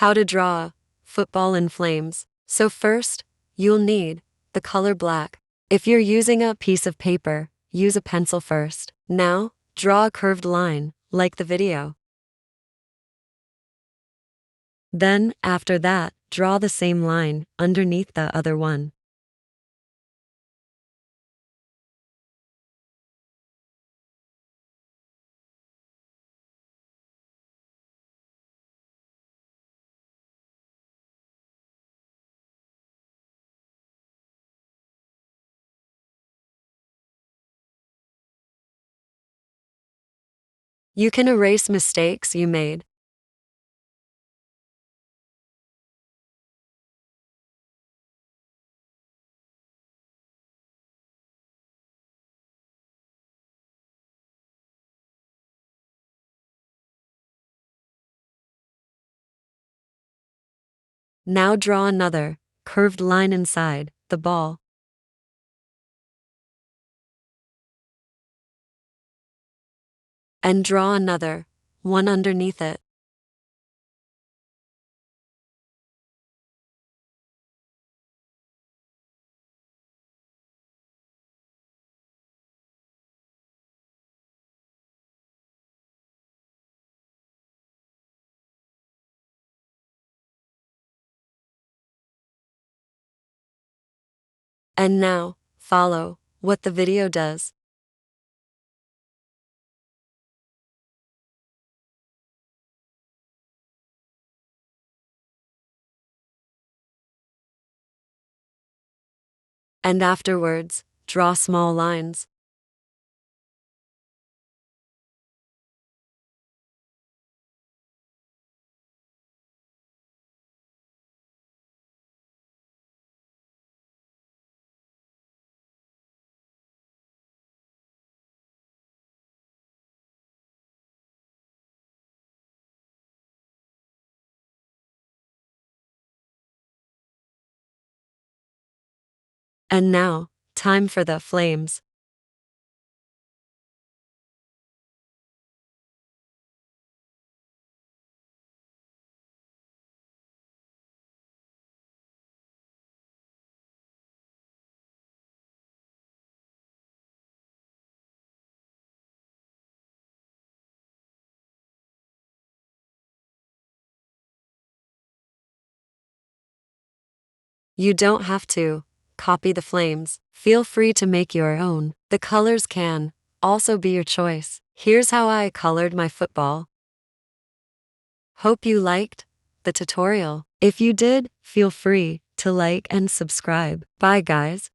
How to draw a football in flames. So first, you'll need the color black. If you're using a piece of paper, use a pencil first. Now, draw a curved line, like the video. Then, after that, draw the same line underneath the other one. You can erase mistakes you made. Now draw another curved line inside the ball. And draw another one underneath it. And now, follow what the video does. And afterwards, draw small lines. And now, time for the flames. You don't have to copy the flames. Feel free to make your own. The colors can also be your choice. Here's how I colored my football. Hope you liked the tutorial. If you did, feel free to like and subscribe. Bye guys.